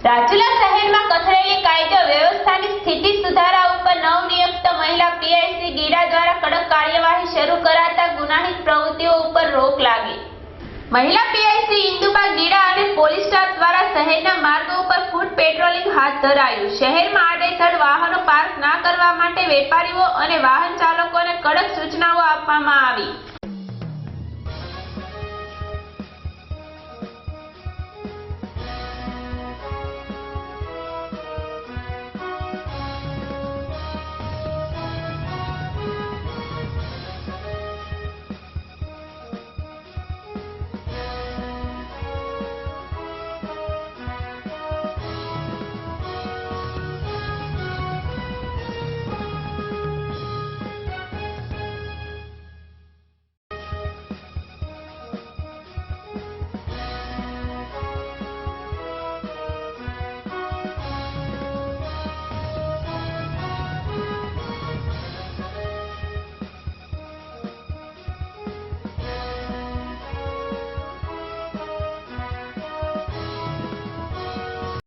રાજુલા શહેરમાં કથળેલી કાયદો વ્યવસ્થાની સ્થિતિ સુધારા ઉપર નવનિયુક્ત મહિલા પીઆઈસી ગીડા દ્વારા કડક કાર્યવાહી શરૂ કરાતા ગુનાહિત પ્રવૃત્તિઓ ઉપર રોક લાગી। મહિલા પીઆઈસી ઇન્દુબા ગીડા અને પોલીસ સ્ટાફ દ્વારા શહેરના માર્ગો ઉપર ફૂટ પેટ્રોલિંગ હાથ ધરાયું। શહેરમાં આડેધડ વાહનો પાર્ક ના કરવા માટે વેપારીઓ અને વાહન ચાલકોને કડક સૂચનાઓ આપવામાં આવી।